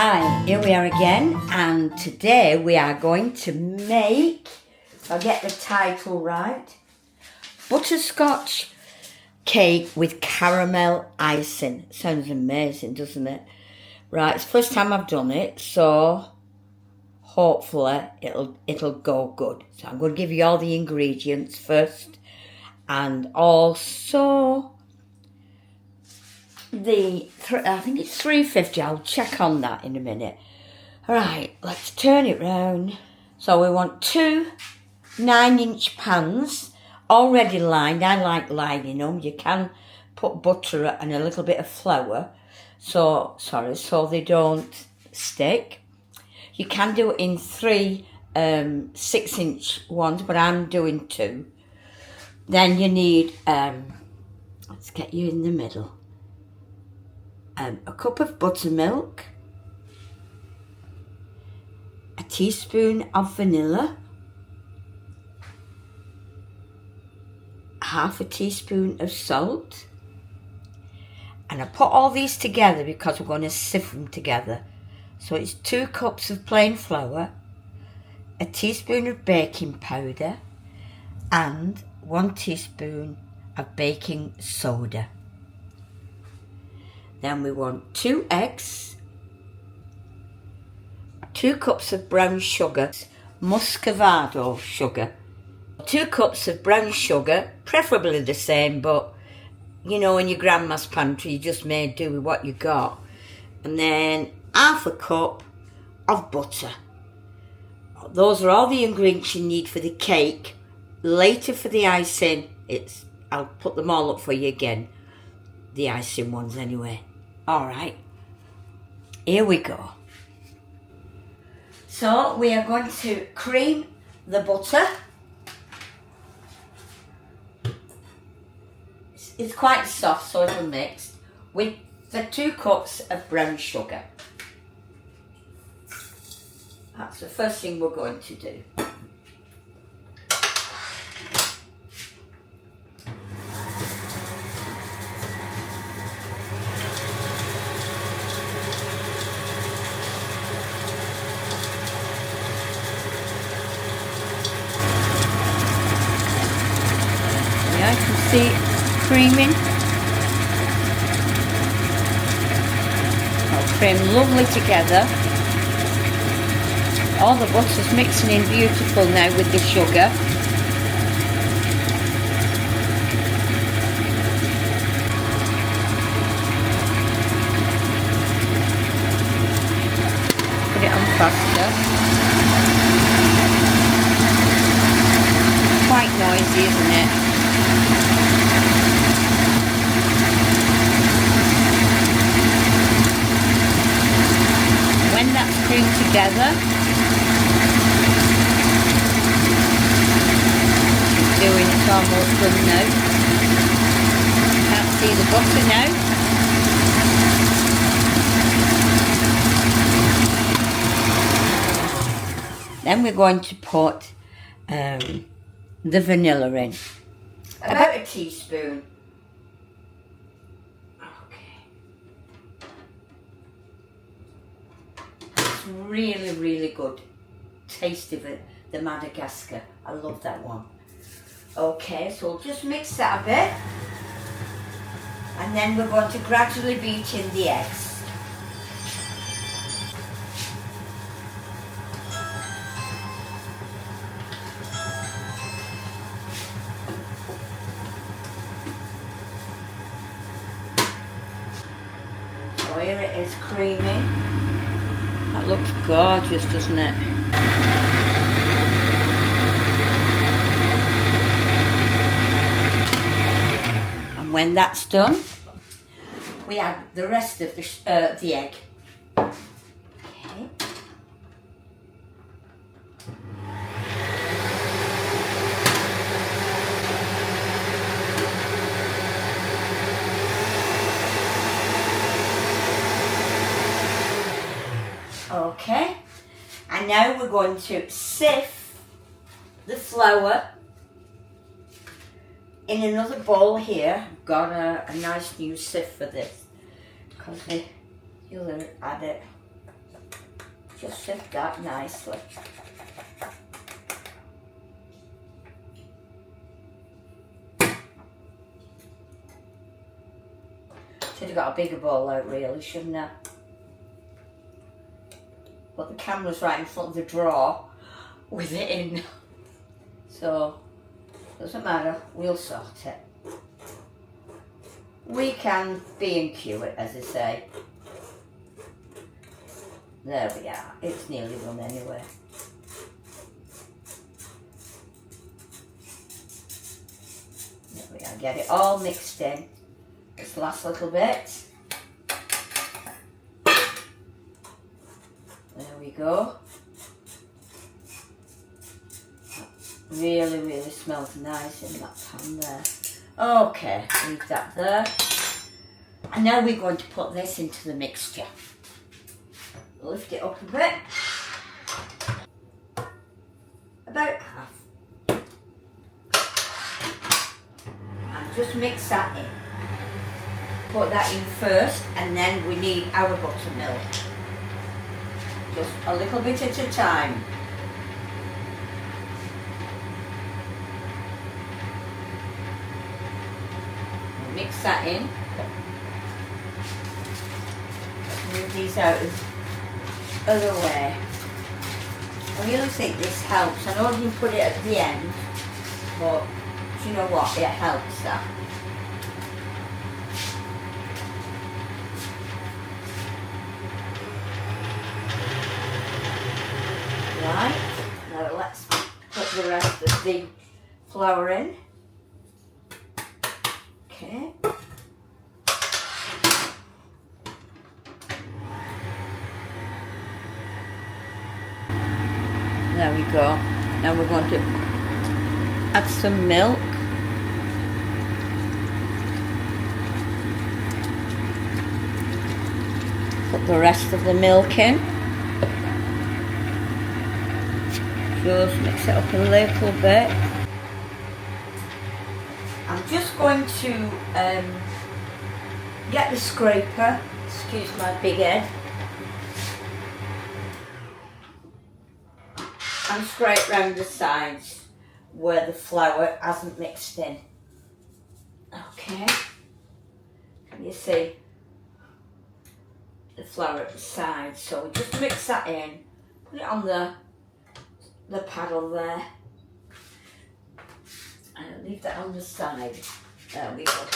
Hi, here we are again, and today we are going to make, if I get the title right, Butterscotch Cake with caramel icing. Sounds amazing, doesn't it? Right, it's the first time I've done it, so hopefully it'll go good. So I'm going to give you all the ingredients first, and also I think it's 350. I'll check on that in a minute. Right, let's turn it round. So we want two 9-inch pans, already lined. I like lining them. You can put butter and a little bit of flour, so they don't stick. You can do it in three 6-inch ones, but I'm doing two. Then you need, let's get you in the middle, a cup of buttermilk, a teaspoon of vanilla, half a teaspoon of salt, and I put all these together because we're going to sieve them together. So it's 2 cups of plain flour, a teaspoon of baking powder, and 1 teaspoon of baking soda. Then we want 2 eggs, 2 cups of brown sugar, muscovado sugar, 2 cups of brown sugar, preferably the same, but you know, in your grandma's pantry you just may do with what you got. And then half a cup of butter. Those are all the ingredients you need for the cake. Later for the icing, I'll put them all up for you again, the icing ones anyway. Alright, here we go. So we are going to cream the butter. It's quite soft, so it'll mix with the 2 cups of brown sugar. That's the first thing we're going to do. Yeah, you can see it creaming. I'll cream lovely together. All the butter's mixing in beautiful now with the sugar. Put it on faster. Quite noisy, isn't it? When that's creamed together, it's almost done now. Can't see the butter now. Then we're going to put the vanilla in. About a teaspoon. It's really, really good. Taste of it, the Madagascar. I love that one. Okay, so we'll just mix that a bit. And then we're going to gradually beat in the eggs. So here it is creamy. That looks gorgeous, doesn't it? And when that's done, we add the rest of the egg. Okay. Okay, and now we're going to sieve the flour in another bowl here. I've got a nice new sieve for this because you'll add it Just fit that nicely. Should have got a bigger bowl out really, shouldn't I? But the camera's right in front of the drawer with it in. So, doesn't matter, we'll sort it. We can B&Q it, as I say. There we are, it's nearly done anyway. There we are, get it all mixed in. This last little bit. There we go. That really smells nice in that pan there. Okay, leave that there. And now we're going to put this into the mixture. Lift it up a bit. About half. And just mix that in. Put that in first, and then we need our buttermilk. Just a little bit at a time. Mix that in. Move these out of the way. I really think this helps. I know you put it at the end, but do you know what? It helps that. Right, now let's put the rest of the flour in. Okay. There we go. Now we're going to add some milk. Put the rest of the milk in. Just mix it up a little bit. I'm just going to get the scraper, excuse my big head, and scrape round the sides where the flour hasn't mixed in. Okay, can you see the flour at the sides? So we just mix that in, put it on the paddle there, and leave that on the side. There we go.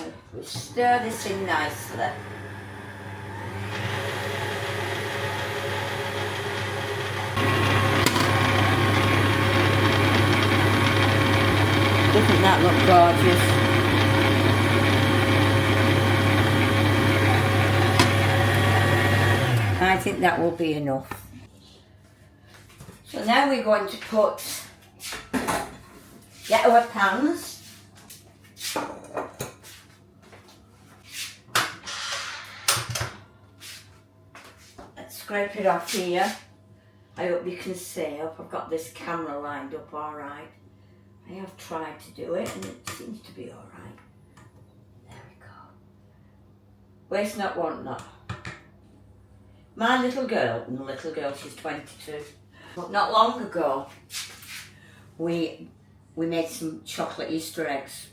And we stir this in nicely. Doesn't that look gorgeous? I think that will be enough. So now we're going to get our pans. Let's scrape it off here. I hope you can see. I hope I've got this camera lined up all right. I have tried to do it and it seems to be all right. There we go. Waste not, want not. My little girl, and the little girl, she's 22. But not long ago, we made some chocolate Easter eggs,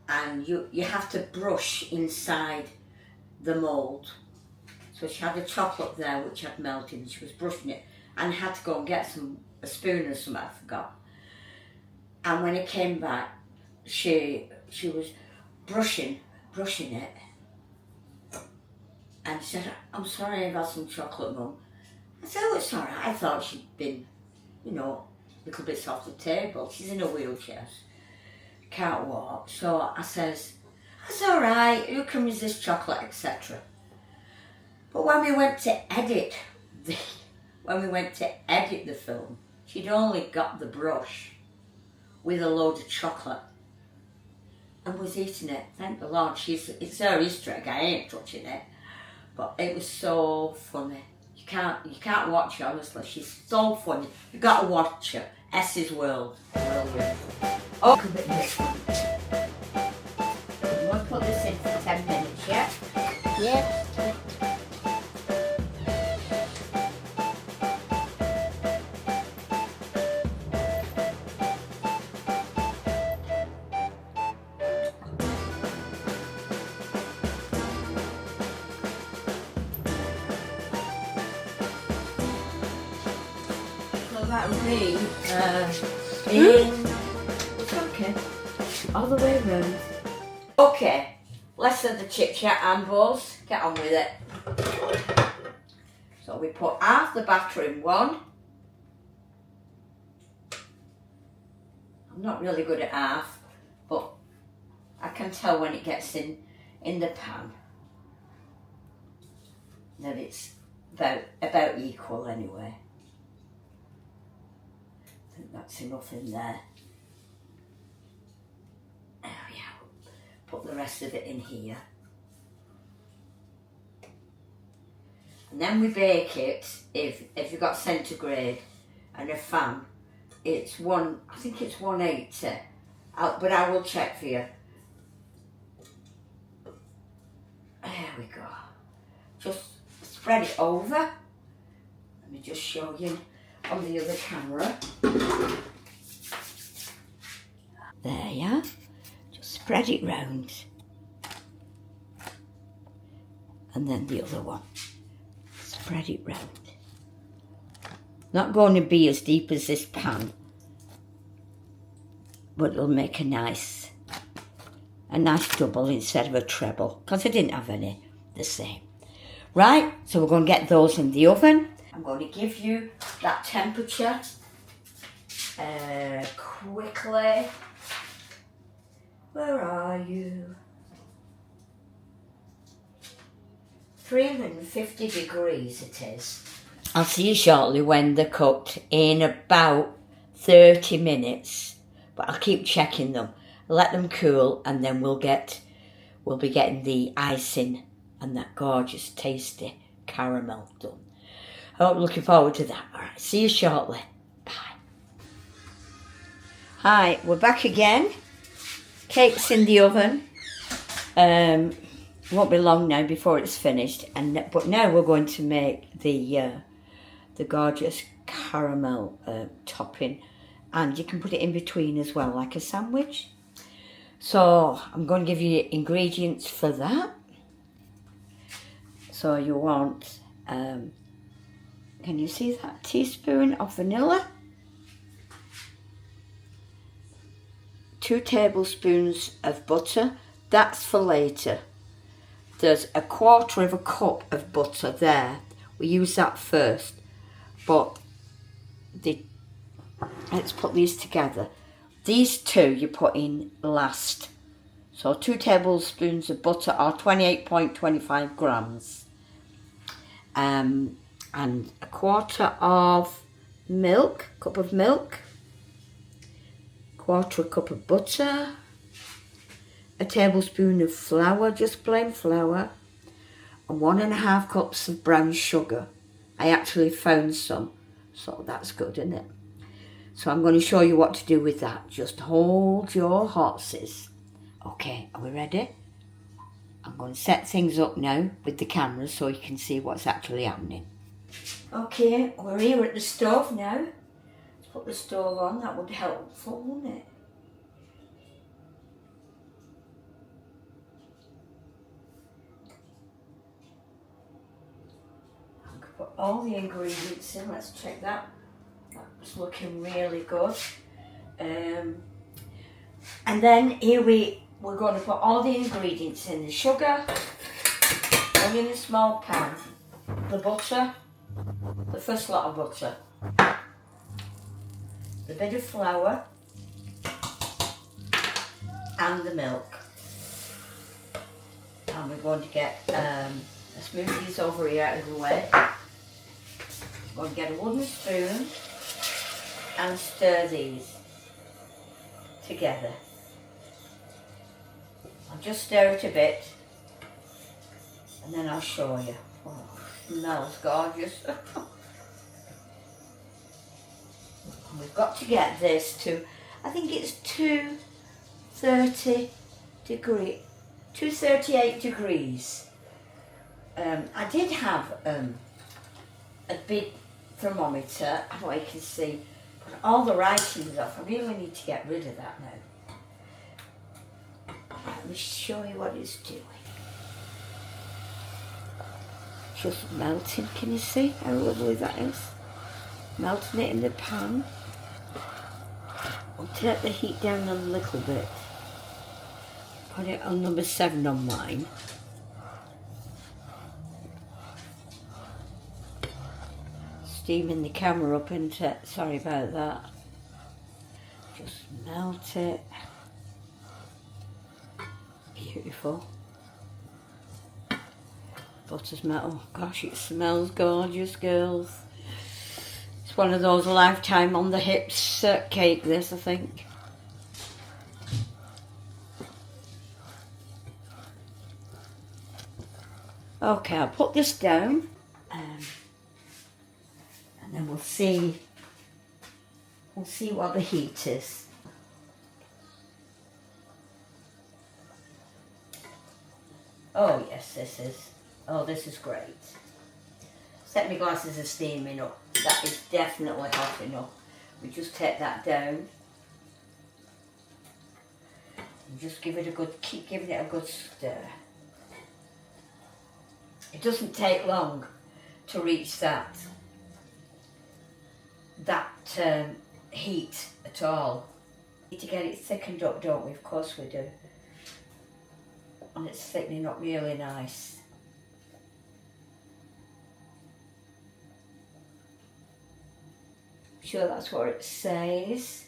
and you have to brush inside the mould. So she had the chocolate there which had melted, and she was brushing it, and had to go and get a spoon or something, I forgot. And when it came back, she was brushing it, and she said, "I'm sorry, I've had some chocolate, Mum." I said, "Oh, it's all right." I thought she'd been, little bits off the table. She's in a wheelchair, can't walk. So I says, "That's all right, who can resist chocolate," etc. But when we went to edit the film, she'd only got the brush with a load of chocolate and was eating it. Thank the Lord, it's her Easter egg, I ain't touching it. But it was so funny. You can't watch her, honestly. She's so funny. You've got to watch her. S's World. Brilliant. Oh, a bit more. I'm going to put this in for 10 minutes, yeah? Yeah. that'll be in, okay, all the way round. Okay, less of the chit chat and balls, get on with it. So we put half the batter in one. I'm not really good at half, but I can tell when it gets in the pan that it's about equal anyway. I think that's enough in there. There we go. Put the rest of it in here. And then we bake it, if you've got centigrade and a fan, I think it's 180, but I will check for you. There we go. Just spread it over. Let me just show you on the other camera. There you are. Just spread it round. And then the other one. Spread it round. Not going to be as deep as this pan, but it'll make a nice double instead of a treble, because I didn't have any the same. Right, so we're going to get those in the oven. I'm going to give you that temperature quickly. Where are you? 350 degrees it is. I'll see you shortly when they're cooked in about 30 minutes, but I'll keep checking them. Let them cool, and then we'll be getting the icing and that gorgeous tasty caramel done. I'm looking forward to that. All right, see you shortly. Bye. Hi, we're back again. Cake's in the oven. Won't be long now before it's finished, but now we're going to make the gorgeous caramel topping, and you can put it in between as well, like a sandwich. So I'm going to give you ingredients for that. So you want, can you see that? Teaspoon of vanilla, 2 tablespoons of butter. That's for later. There's 1/4 cup of butter there. We use that first, but let's put these together. These two you put in last. So 2 tablespoons of butter, or 28.25 grams. And 1/4 of milk, cup of milk. 1/4 cup of butter. A tablespoon of flour, just plain flour, and 1.5 cups of brown sugar. I actually found some, so that's good, isn't it? So I'm going to show you what to do with that. Just hold your horses. Okay, are we ready? I'm going to set things up now with the camera so you can see what's actually happening. Okay, we're here at the stove now. Let's put the stove on, that would help, wouldn't it? Put all the ingredients in, let's check that. That's looking really good. And then here we're going to put all the ingredients in. The sugar, all in a small pan. The butter, the first lot of butter. The bit of flour. And the milk. And we're going to get, let's move these over here out of the way. We're going to get a wooden spoon and stir these together. I'll just stir it a bit and then I'll show you. Oh, it smells gorgeous. We've got to get this to, I think it's 238 degrees. I did have a big thermometer, I don't know if you can see, but all the writing's off. I really need to get rid of that now. Let me show you what it's doing. Just melting, can you see how lovely that is? Melting it in the pan. I'll take the heat down a little bit. Put it on number 7 on mine. Steaming the camera up, isn't it? Sorry about that. Just melt it. Beautiful. Butter's metal. Gosh, it smells gorgeous, girls. It's one of those lifetime on the hips cake, this, I think. Okay, I'll put this down. And then we'll see what the heat is. Oh yes, this is great. Set my glasses are steaming up. That is definitely hot enough. We just take that down. And just keep giving it a good stir. It doesn't take long to reach that heat at all. We need to get it thickened up, don't we? Of course we do. And it's thickening up really nice. I'm sure that's what it says.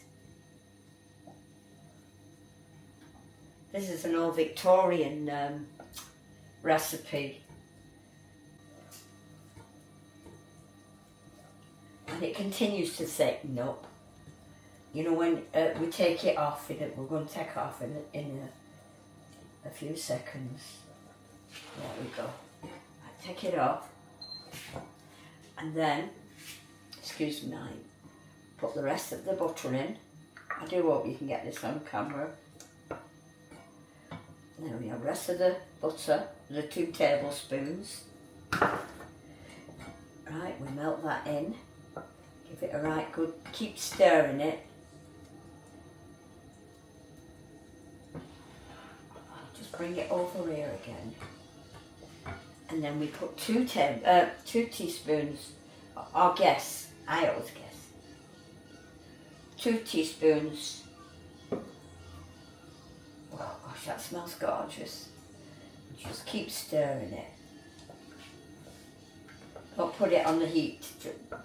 This is an old Victorian recipe. And it continues to thicken up. You know, when we take it off, we're going to take it off in a few seconds. There we go. I take it off. And then, excuse me, put the rest of the butter in. I do hope you can get this on camera. There we have the rest of the butter, the 2 tablespoons. Right, we melt that in. Give it a right good, keep stirring it. I'll just bring it over here again. And then we put 2 teaspoons, or guess, I always guess. 2 teaspoons. Oh gosh, that smells gorgeous. Just keep stirring it. Don't put it on the heat.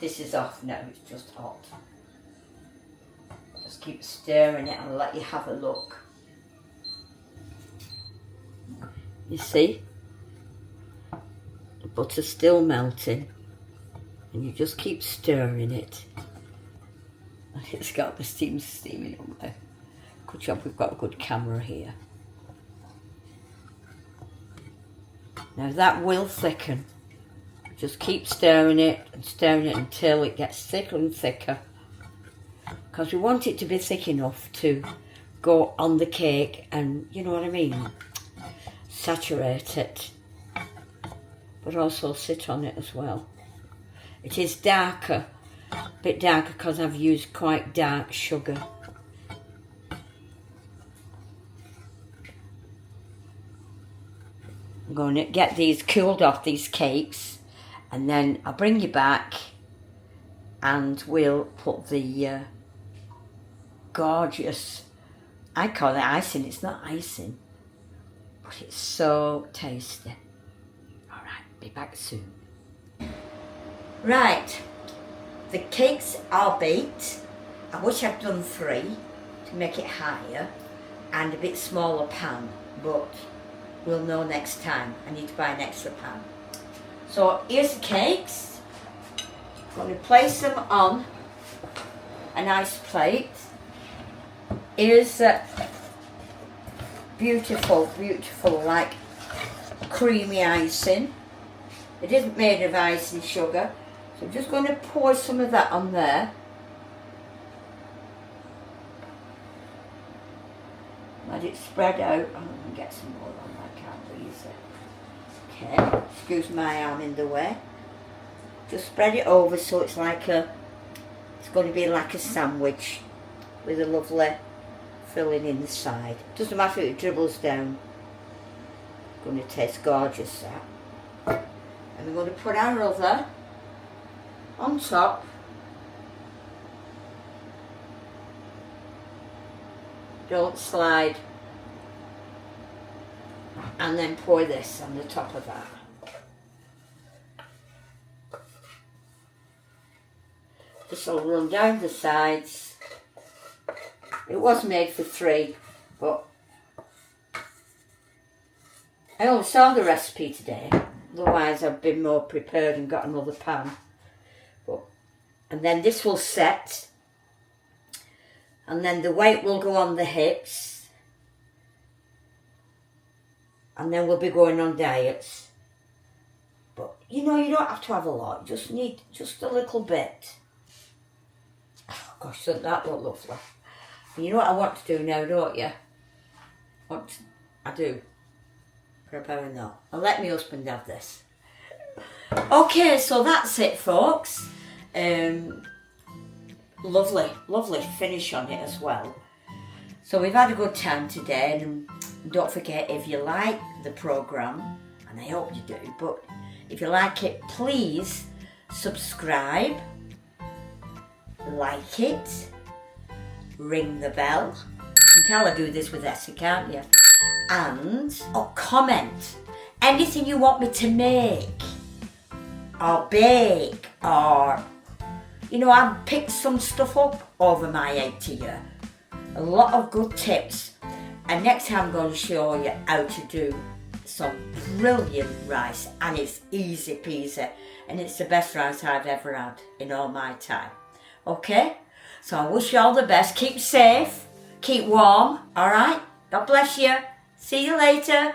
This is off now, it's just hot. Just keep stirring it and let you have a look. You see? The butter's still melting. And you just keep stirring it. And it's got the steam steaming up there. Good job we've got a good camera here. Now that will thicken. Just keep stirring it until it gets thicker and thicker. Because we want it to be thick enough to go on the cake and, you know what I mean, saturate it. But also sit on it as well. It is darker, a bit darker because I've used quite dark sugar. I'm going to get these cooled off, these cakes, and then I'll bring you back and we'll put the gorgeous, I call it icing, it's not icing, but it's so tasty. Alright, be back soon. Right, the cakes are baked. I wish I'd done 3 to make it higher and a bit smaller pan, but we'll know next time. I need to buy an extra pan. So here's the cakes. I'm going to place them on a nice plate. Here's beautiful, beautiful, like creamy icing. It isn't made of icing sugar. So I'm just going to pour some of that on there. Let it spread out. I'm going to get some more on. I can't breathe it. Okay, excuse my arm in the way. Just spread it over so it's like it's going to be like a sandwich with a lovely filling inside. Doesn't matter if it dribbles down. It's going to taste gorgeous, that. And we're going to put our other on top don't slide. And then pour this on the top of that. This will run down the sides. It was made for 3, but I only saw the recipe today. Otherwise I've been more prepared and got another pan. And then this will set. And then the weight will go on the hips. And then we'll be going on diets. But you know, you don't have to have a lot. You just need just a little bit. Oh gosh, doesn't that look lovely? And you know what I want to do now, don't you? I do. Prepare that. I'll let my husband have this. Okay, so that's it, folks. Lovely finish on it as well. So we've had a good time today, and don't forget, if you like the programme, and I hope you do, but if you like it, please subscribe, like it, ring the bell. You can tell I do this with Essie, can't you? And comment anything you want me to make or bake, or you know, I've picked some stuff up over my head to you. A lot of good tips. And next time I'm going to show you how to do some brilliant rice, and it's easy peasy, and it's the best rice I've ever had in all my time. Okay? So I wish you all the best. Keep safe, keep warm, alright? God bless you. See you later.